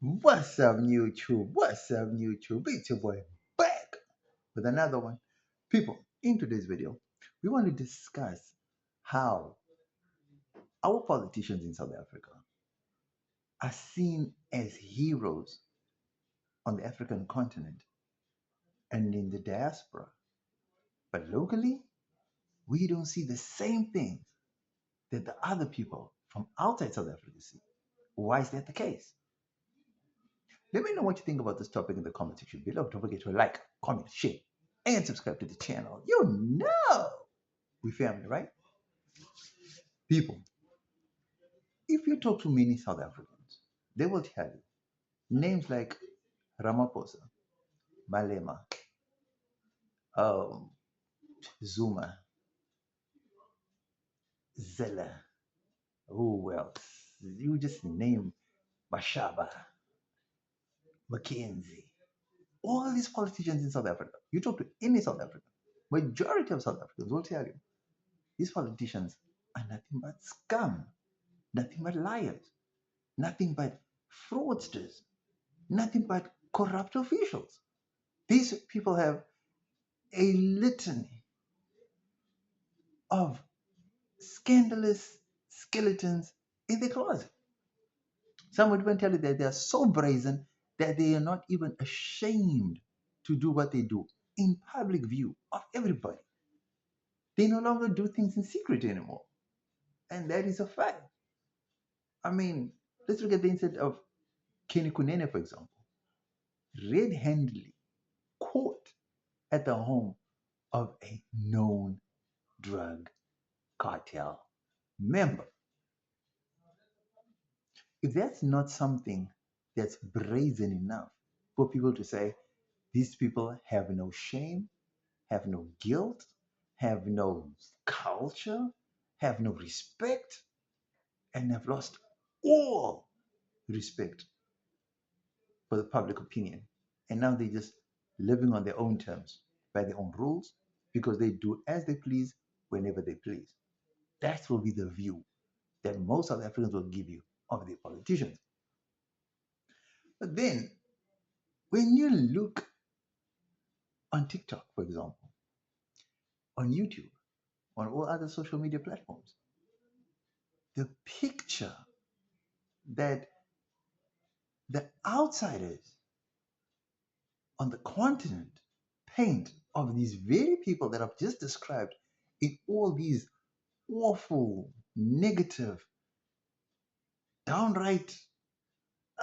What's up, YouTube? What's up, YouTube? It's your boy back with another one. People, in today's video, we want to discuss how our politicians in South Africa are seen as heroes on the African continent and in the diaspora. But locally, we don't see the same things that the other people from outside South Africa see. Why is that the case? Let me know what you think about this topic in the comment section below. Don't forget to like, comment, share, and subscribe to the channel. You know we family, right? People, if you talk to many South Africans, they will tell you names like Ramaphosa, Malema, um, Zuma, Zella, who else? You just name Mashaba, MacKenzie. All these politicians in South Africa. You talk to any South African, majority of South Africans will tell you these politicians are nothing but scum, nothing but liars, nothing but fraudsters, nothing but corrupt officials. These people have a litany of scandalous skeletons in the closet. Some would even tell you that they are so brazen that they are not even ashamed to do what they do in public view of everybody. They no longer do things in secret anymore. And that is a fact. I mean, let's look at the incident of Kenny Kunene, for example, red handedly caught at the home of a known drug cartel member. If that's not something that's brazen enough for people to say, these people have no shame, have no guilt, have no culture, have no respect, and have lost all respect for the public opinion. And now they're just living on their own terms, by their own rules, because they do as they please, whenever they please. That will be the view that most South Africans will give you of their politicians. But then, when you look on TikTok, for example, on YouTube, on all other social media platforms, the picture that the outsiders on the continent paint of these very people that I've just described in all these awful, negative, downright,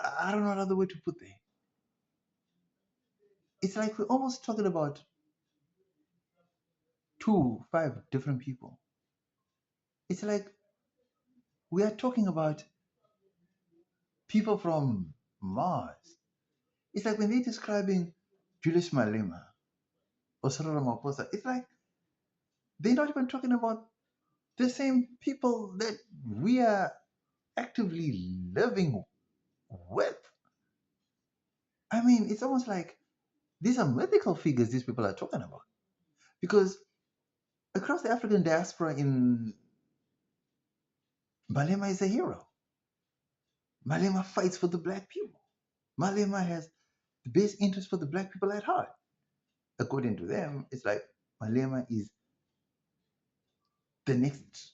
I don't know another way to put it. It's like we're almost talking about two, five different people. It's like we are talking about people from Mars. It's like when they're describing Julius Malema or Cyril Ramaphosa, it's like they're not even talking about the same people that we are actively living with. I mean, it's almost like these are mythical figures these people are talking about. Because across the African diaspora in Malema is a hero. Malema fights for the black people. Malema has the best interest for the black people at heart. According to them, it's like Malema is the next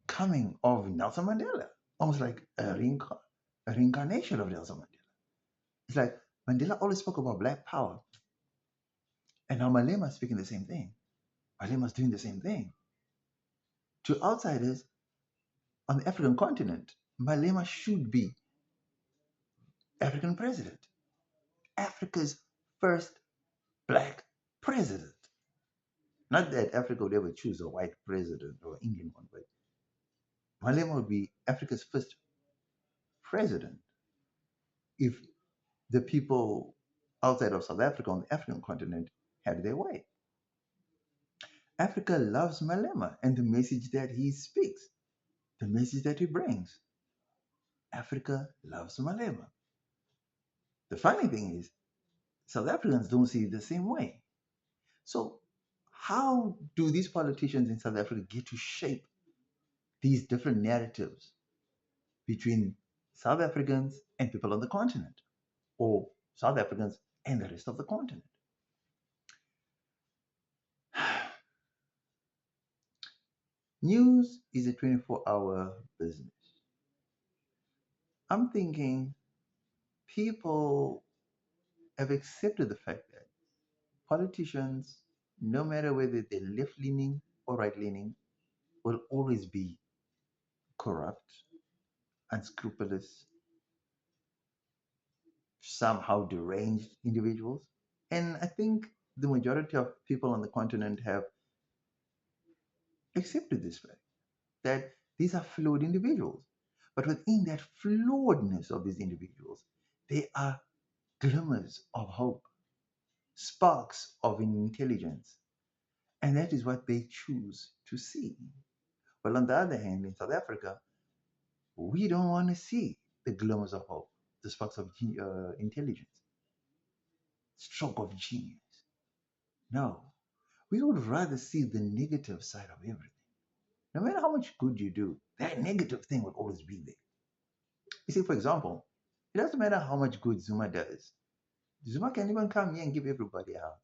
coming of Nelson Mandela, almost like a reincarnation of Nelson Mandela. It's like Mandela always spoke about black power, and now Malema is speaking the same thing. Malema is doing the same thing. To outsiders on the African continent, Malema should be African president, Africa's first black president. Not that Africa would ever choose a white president or Indian one, but Malema would be Africa's first president if the people outside of South Africa on the African continent had their way. Africa loves Malema and the message that he speaks, the message that he brings. Africa loves Malema. The funny thing is, South Africans don't see it the same way. So, how do these politicians in South Africa get to shape these different narratives between South Africans and people on the continent? or South Africans and the rest of the continent. News is a 24-hour business. I'm thinking people have accepted the fact that politicians, no matter whether they're left leaning or right leaning, will always be corrupt, unscrupulous, somehow deranged individuals. And I think the majority of people on the continent have accepted this fact that these are flawed individuals. But within that flawedness of these individuals, there are glimmers of hope, sparks of intelligence. And that is what they choose to see. Well, on the other hand, in South Africa, we don't want to see the glimmers of hope, the sparks of intelligence, stroke of genius. No, we would rather see the negative side of everything. No matter how much good you do, that negative thing will always be there. You see, for example, it doesn't matter how much good Zuma does. Zuma can even come here and give everybody a house.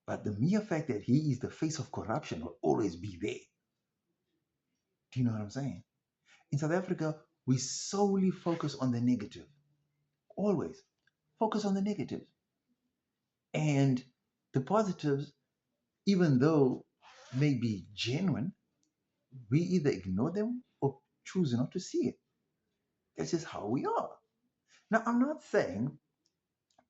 But the mere fact that he is the face of corruption will always be there. Do you know what I'm saying? In South Africa, we solely focus on the negative. Always focus on the negative. And the positives, even though may be genuine, we either ignore them or choose not to see it. That's just how we are. Now, I'm not saying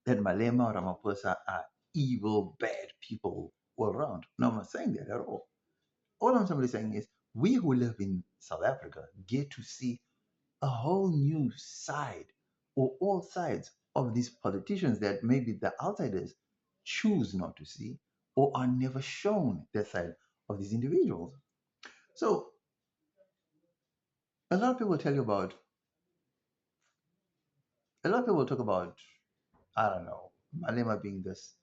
that Malema or Ramaphosa are evil, bad people all around. No, I'm not saying that at all. All I'm simply saying is we who live in South Africa get to see a whole new side or all sides of these politicians that maybe the outsiders choose not to see or are never shown that side of these individuals. So a lot of people tell you about, a lot of people talk about, I don't know, Malema being this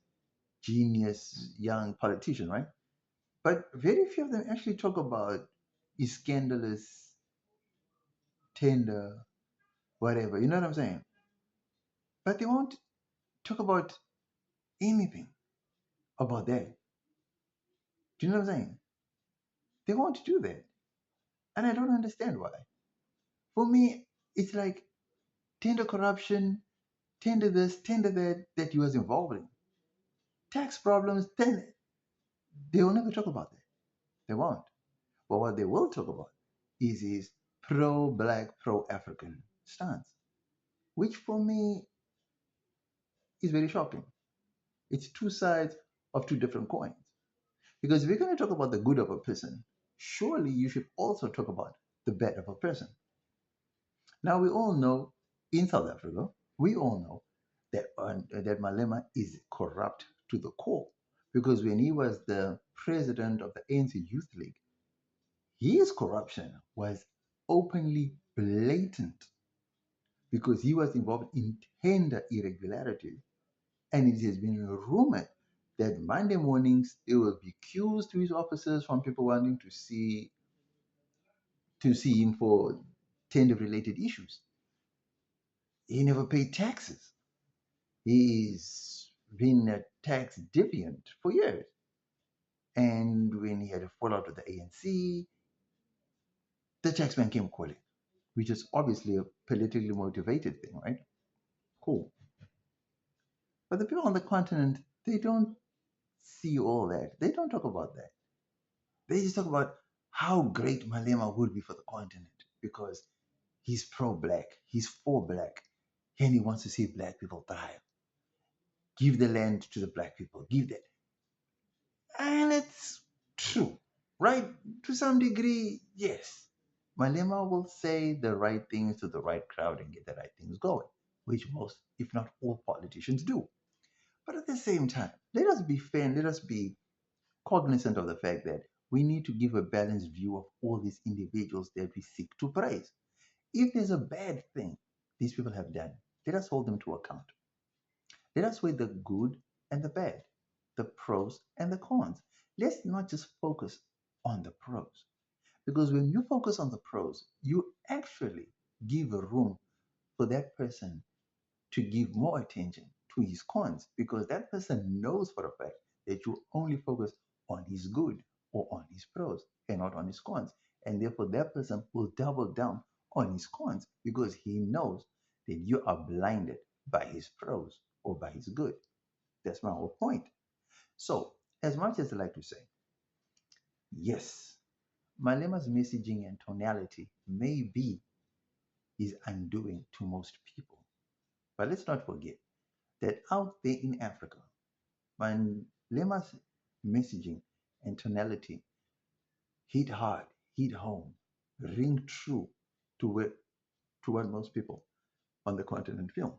genius young politician, right? But very few of them actually talk about his scandalous, tender, whatever. You know what I'm saying? But they won't talk about anything about that. Do you know what I'm saying? They won't do that. And I don't understand why. For me, it's like tender corruption, tender this, tender that, that he was involved in. Tax problems, then they will never talk about that. They won't. But what they will talk about is his pro black, pro African stance, which for me is very shocking. It's two sides of two different coins. Because if you're going to talk about the good of a person, surely you should also talk about the bad of a person. Now, we all know in South Africa, we all know that Malema is corrupt to the core. Because when he was the president of the ANC Youth League, his corruption was openly blatant because he was involved in tender irregularities. And it has been rumored that Monday mornings there will be queues to his offices from people wanting to see him for tender related issues. He never paid taxes. He's been a tax deviant for years. And when he had a fallout with the ANC, the taxman came calling, which is obviously a politically motivated thing, right? Cool. But the people on the continent, they don't see all that. They don't talk about that. They just talk about how great Malema would be for the continent because he's pro black, he's for black, and he wants to see black people thrive. Give the land to the black people, give that. And it's true, right? To some degree, yes. Malema will say the right things to the right crowd and get the right things going, which most, if not all, politicians do. But at the same time, let us be fair and let us be cognizant of the fact that we need to give a balanced view of all these individuals that we seek to praise. If there's a bad thing these people have done, let us hold them to account. Let us weigh the good and the bad, the pros and the cons. Let's not just focus on the pros. Because when you focus on the pros, you actually give a room for that person to give more attention to his cons because that person knows for a fact that you only focus on his good or on his pros and not on his cons. And therefore, that person will double down on his cons because he knows that you are blinded by his pros or by his good. That's my whole point. So, as much as I like to say, yes, Malema's messaging and tonality may be his undoing to most people. But let's not forget that out there in Africa, Malema's messaging and tonality hit hard, hit home, ring true to what most people on the continent feel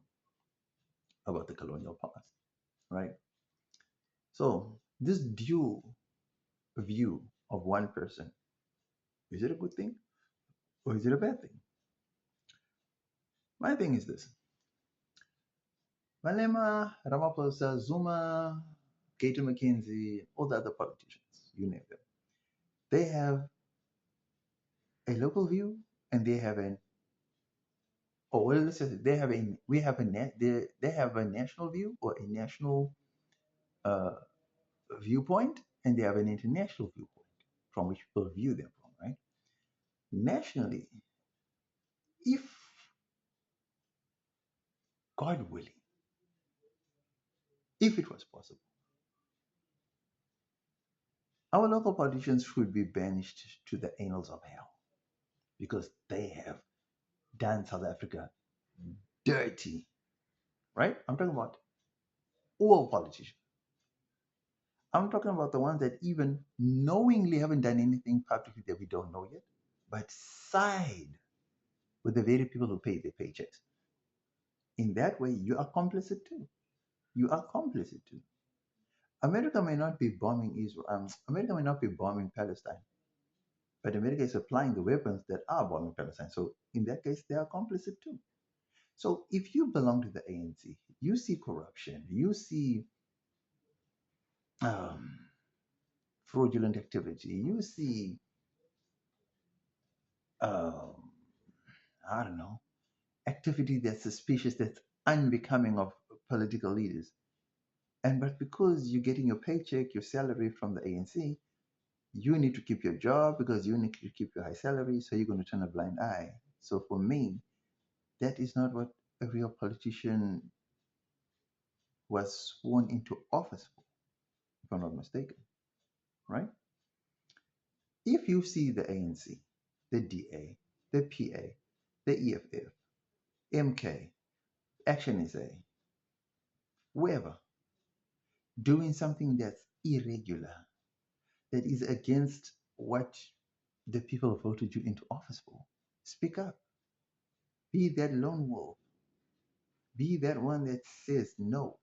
about the colonial past, right? So this dual view of one person, is it a good thing or is it a bad thing? My thing is this. Malema, Ramaphosa, Zuma, MacKenzie, all the other politicians, you name them. They have a local view and they have an or well, let's say they have a we have a they have a national view or a national uh, viewpoint and they have an international viewpoint from which people view them from, right? Nationally, if God willing, if it was possible, our local politicians should be banished to the annals of hell because they have done South Africa dirty, right? I'm talking about all politicians. I'm talking about the ones that even knowingly haven't done anything publicly that we don't know yet, but side with the very people who pay their paychecks. In that way, you are complicit too. You are complicit too. America may not be bombing Israel. America may not be bombing Palestine, but America is supplying the weapons that are bombing Palestine. So in that case, they are complicit too. So if you belong to the ANC, you see corruption, you see um, fraudulent activity, you see, um, I don't know, activity that's suspicious, that's unbecoming of political leaders. And but because you're getting your paycheck, your salary from the ANC, you need to keep your job because you need to keep your high salary, so you're going to turn a blind eye. So for me, that is not what a real politician was sworn into office for, if I'm not mistaken, right? If you see the ANC, the DA, the PA, the EFF, MK, Action SA, whoever, doing something that's irregular, that is against what the people voted you into office for, speak up. Be that lone wolf. Be that one that says no.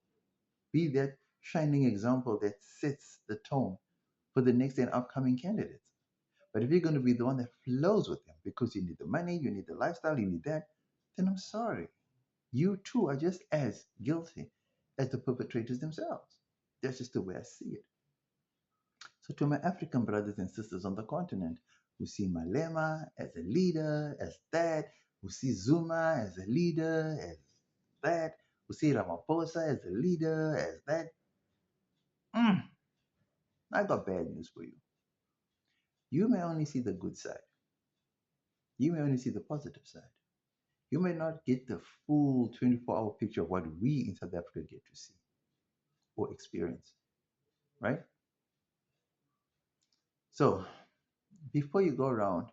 Be that shining example that sets the tone for the next and upcoming candidates. But if you're going to be the one that flows with them because you need the money, you need the lifestyle, you need that, then I'm sorry. You too are just as guilty as the perpetrators themselves. That's just the way I see it. So, to my African brothers and sisters on the continent who see Malema as a leader, as that, who see Zuma as a leader, as that, who see Ramaphosa as a leader, as that, mm, I got bad news for you. You may only see the good side, you may only see the positive side. You may not get the full 24-hour picture of what we in South Africa get to see or experience, right? So, before you go around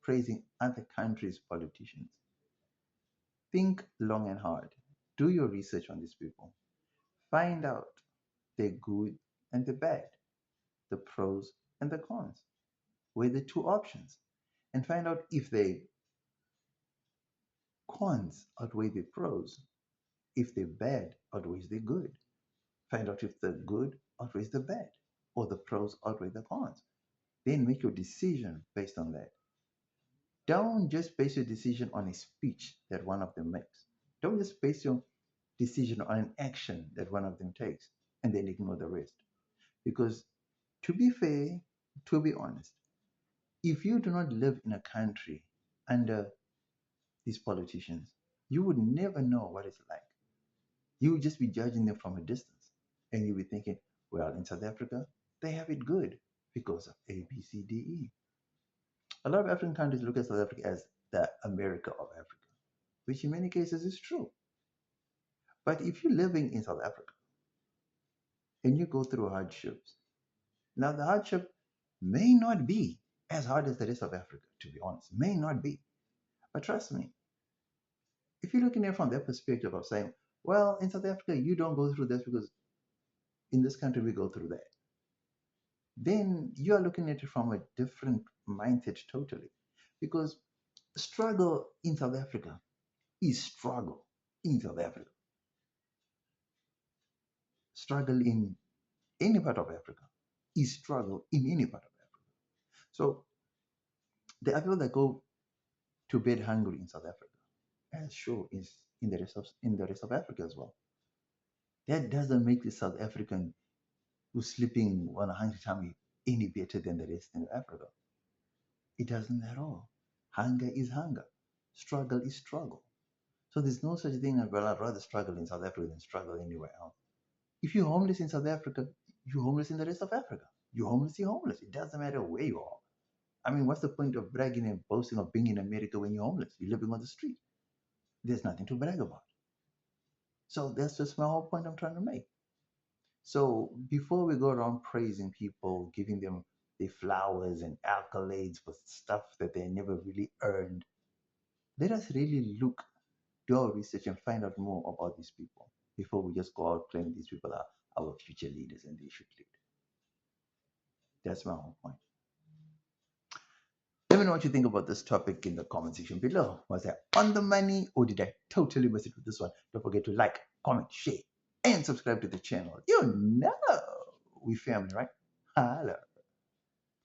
praising other countries' politicians, think long and hard. Do your research on these people. Find out the good and the bad, the pros and the cons. Weigh the two options and find out if the cons outweigh the pros, if the bad outweighs the good. Find out if the good outweighs the bad or the pros outweigh the cons. Then make your decision based on that. Don't just base your decision on a speech that one of them makes. Don't just base your decision on an action that one of them takes and then ignore the rest. Because to be fair, to be honest, if you do not live in a country under these politicians, you would never know what it's like. You would just be judging them from a distance. And you'll be thinking, well, in South Africa, they have it good because of A, B, C, D, E. A lot of African countries look at South Africa as the America of Africa, which in many cases is true. But if you're living in South Africa and you go through hardships, now the hardship may not be as hard as the rest of Africa, to be honest, may not be. But trust me, if you're looking at it from that perspective of saying, well, in South Africa, you don't go through this because in this country we go through that, then you are looking at it from a different mindset totally. Because struggle in South Africa is struggle in South Africa. Struggle in any part of Africa is struggle in any part of Africa. So there are people that go to bed hungry in South Africa, as sure is in the rest of Africa as well. That doesn't make the South African who's sleeping on a hungry tummy any better than the rest of Africa. It doesn't at all. Hunger is hunger. Struggle is struggle. So there's no such thing as, well, I'd rather struggle in South Africa than struggle anywhere else. If you're homeless in South Africa, you're homeless in the rest of Africa. You're homeless, you're homeless. It doesn't matter where you are. I mean, what's the point of bragging and boasting of being in America when you're homeless? You're living on the street. There's nothing to brag about. So that's just my whole point I'm trying to make. So before we go around praising people, giving them the flowers and accolades for stuff that they never really earned, let us really look, do our research and find out more about these people before we just go out claiming these people are our future leaders and they should lead. That's my whole point. Let me know what you think about this topic in the comment section below. Was I on the money or did I totally miss it with this one? Don't forget to like, comment, share, and subscribe to the channel. You know we family, right? Holla.